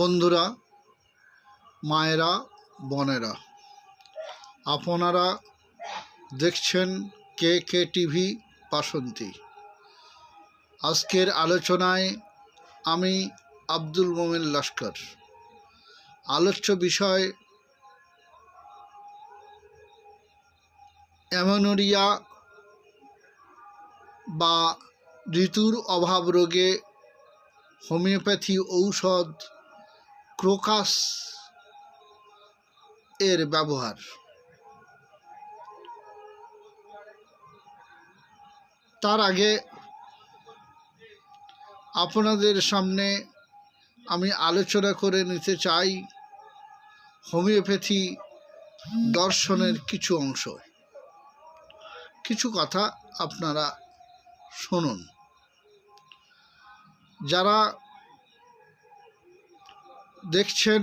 বন্ধুরা, মায়েরা, বোনেরা, আপনারা দেখছেন কে টিভি বাসন্তী। আজকের আলোচনায় আমি আব্দুল মোমেন লস্কর। আলোচ্য বিষয় অ্যামেনোরিয়া বা ঋতুর অভাব রোগে হোমিওপ্যাথি ঔষধ ক্রোকাস এর ব্যবহার। তার আগে আপনাদের সামনে আমি আলোচনা করে নিতে চাই হোমিওপ্যাথি দর্শনের কিছু অংশ, কিছু কথা আপনারা শুনুন। যারা দেখছেন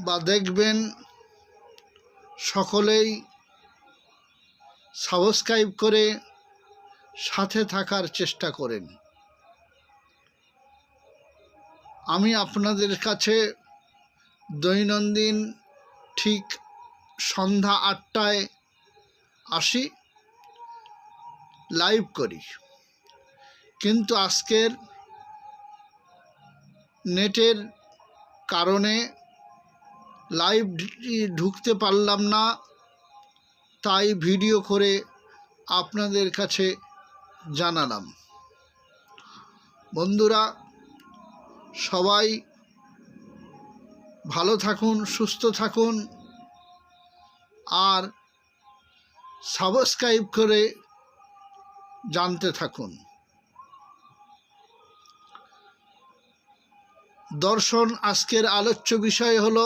বা দেখবেন সকলেই সাবস্ক্রাইব করে সাথে থাকার চেষ্টা করেন। আমি আপনাদের কাছে দৈনন্দিন ঠিক সন্ধ্যা 8টায় আসি, লাইভ করি, কিন্তু আজকের নেটের কারণে লাইভ ঢুকতে পারলাম না, তাই ভিডিও করে আপনাদের কাছে জানালাম। বন্ধুরা, সবাই ভালো থাকুন, সুস্থ থাকুন, আর সাবস্ক্রাইব করে জানতে থাকুন। দর্শন আজকের আলোচ্য বিষয় হলো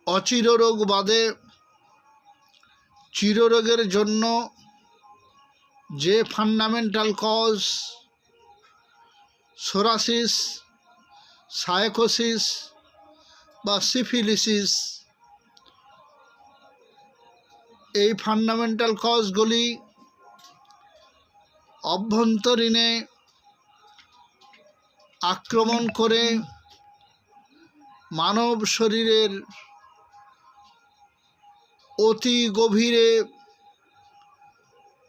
অচিররোগ বাদে চিররোগের জন্য যে ফান্ডামেন্টাল কজ সোরাসিস, সাইকোসিস বা সিফিলিসিস, এই ফান্ডামেন্টাল কজগুলি অভ্যন্তরীণে আক্রমণ করে মানব শরীরের অতি গভীরে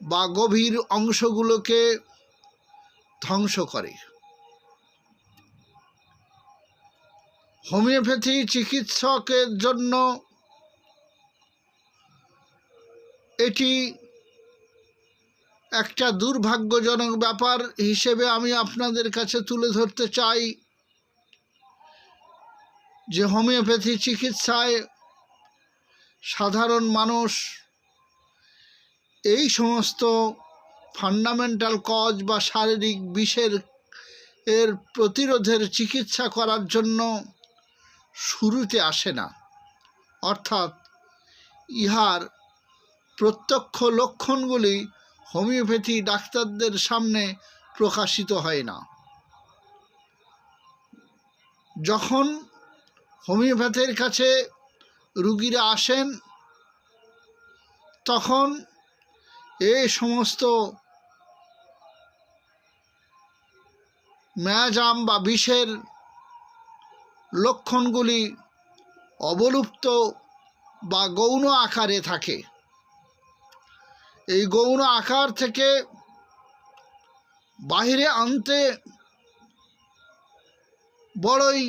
বা গভীর অংশগুলোকে ধ্বংস করে। হোমিওপ্যাথি চিকিৎসকের জন্য এটি একটা দুর্ভাগ্যজনক ব্যাপার হিসেবে আমি আপনাদের কাছে তুলে ধরতে চাই যে হোমিওপ্যাথি চিকিৎসায় সাধারণ মানুষ এই সমস্ত ফান্ডামেন্টাল কজ বা শারীরিক বিষের প্রতিরোধের চিকিৎসা করার জন্য শুরুতে আসে না, অর্থাৎ ইহার প্রত্যক্ষ লক্ষণগুলি হোমিওপ্যাথি ডাক্তারদের সামনে প্রকাশিত হয় না। যখন হোমিওপ্যাথির কাছে রুগীরা আসেন, তখন এই সমস্ত ম্যাজাম বা বিষের লক্ষণগুলি অবলুপ্ত বা গৌণ আকারে থাকে। এই গৌণ আকার থেকে বাহিরে আনতে বড়ই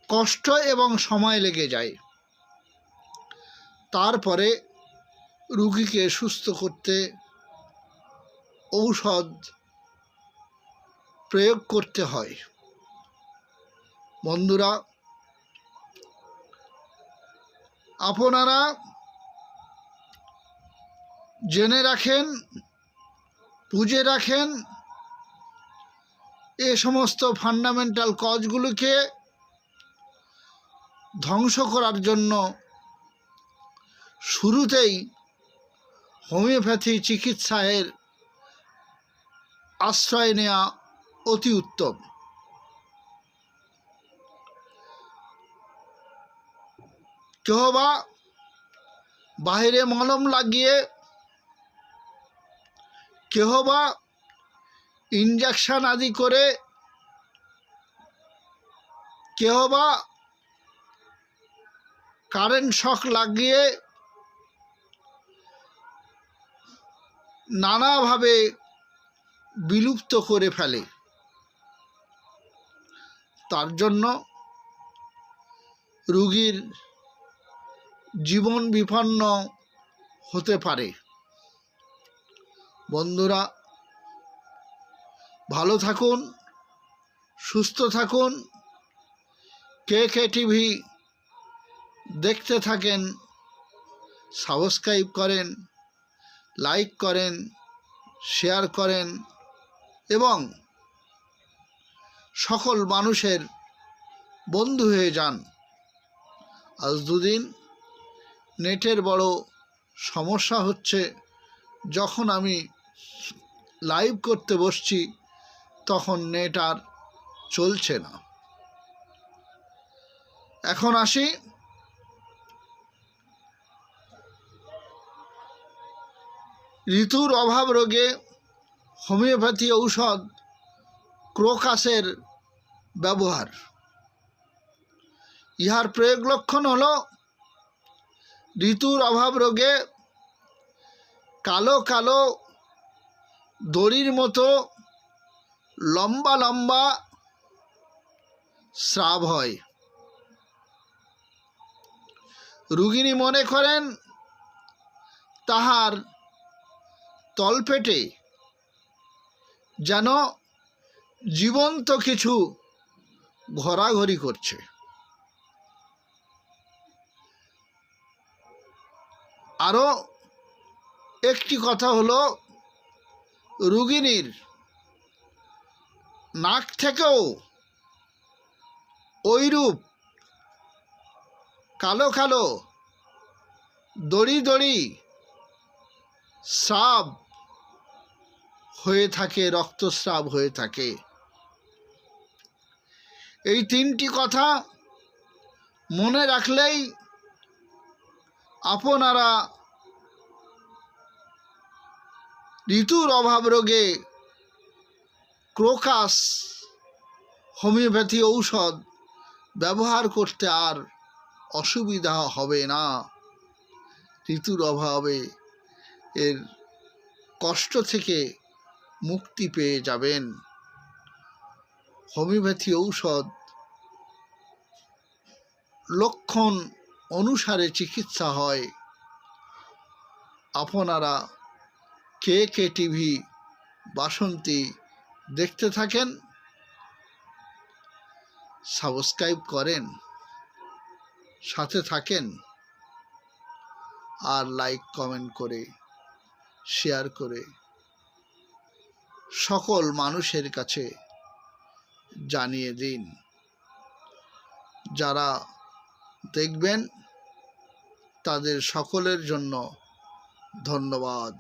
কষ্ট এবং সময় লেগে যায়। তারপরে রুগীকে সুস্থ করতে ঔষধ প্রয়োগ করতে হয়। বন্ধুরা, আপনারা জেনে রাখেন, বুঝে রাখেন, এ সমস্ত ফান্ডামেন্টাল কজগুলোকে ধ্বংস করার জন্য শুরুতেই হোমিওপ্যাথি চিকিৎসায়ের আশ্রয় নেওয়া অতি উত্তম। কেহ বা বাহিরে মলম লাগিয়ে কেহ বা ইনজেকশন আদি করে, কেহ বা কারেন্ট শক লাগিয়ে নানাভাবে বিলুপ্ত করে ফেলে। তার জন্য রোগীর জীবন বিপন্ন হতে পারে। বন্ধুরা, ভালো থাকুন, সুস্থ থাকুন। কে টিভি দেখতে থাকেন, সাবস্ক্রাইব করেন, লাইক করেন, শেয়ার করেন এবং সকল মানুষের বন্ধু হয়ে যান। আজ দুদিন নেটের বড় সমস্যা হচ্ছে। যখন আমি লাইভ করতে বসছি তখন নেট আর চলছে না। এখন আসি ঋতুর অভাব রোগে হোমিওপ্যাথি ঔষধ ক্রোকাসের ব্যবহার। ইহার প্রয়োগ লক্ষণ হল ঋতুর অভাব রোগে কালো কালো দড়ির মতো লম্বা লম্বা স্রাব হয়। রোগিনী মনে করেন তাহার তলপেটে যেন জীবন্ত কিছু ঘোরাঘুরি করছে। আরও একটি কথা হলো, রোগিনীর নাক থেকেও ওইরূপ কালো কালো দড়ি দড়ি স্রাব হয়ে থাকে, রক্তস্রাব হয়ে থাকে। এই তিনটি কথা মনে রাখলেই আপনারা ঋতুর অভাব রোগে ক্রোকাস হোমিওপ্যাথি ঔষধ ব্যবহার করতে আর অসুবিধা হবে না। ঋতুর অভাবে এর কষ্ট থেকে মুক্তি পেয়ে যাবেন। হোমিওপ্যাথি ঔষধ লক্ষণ অনুসারে চিকিৎসা হয়। আপনারা কে টিভি বাসন্তী দেখতে থাকেন, সাবস্ক্রাইব করেন, সাথে থাকেন আর লাইক কমেন্ট করে শেয়ার করে সকল মানুষের কাছে জানিয়ে দিন। যারা দেখবেন তাদের সকলের জন্য ধন্যবাদ।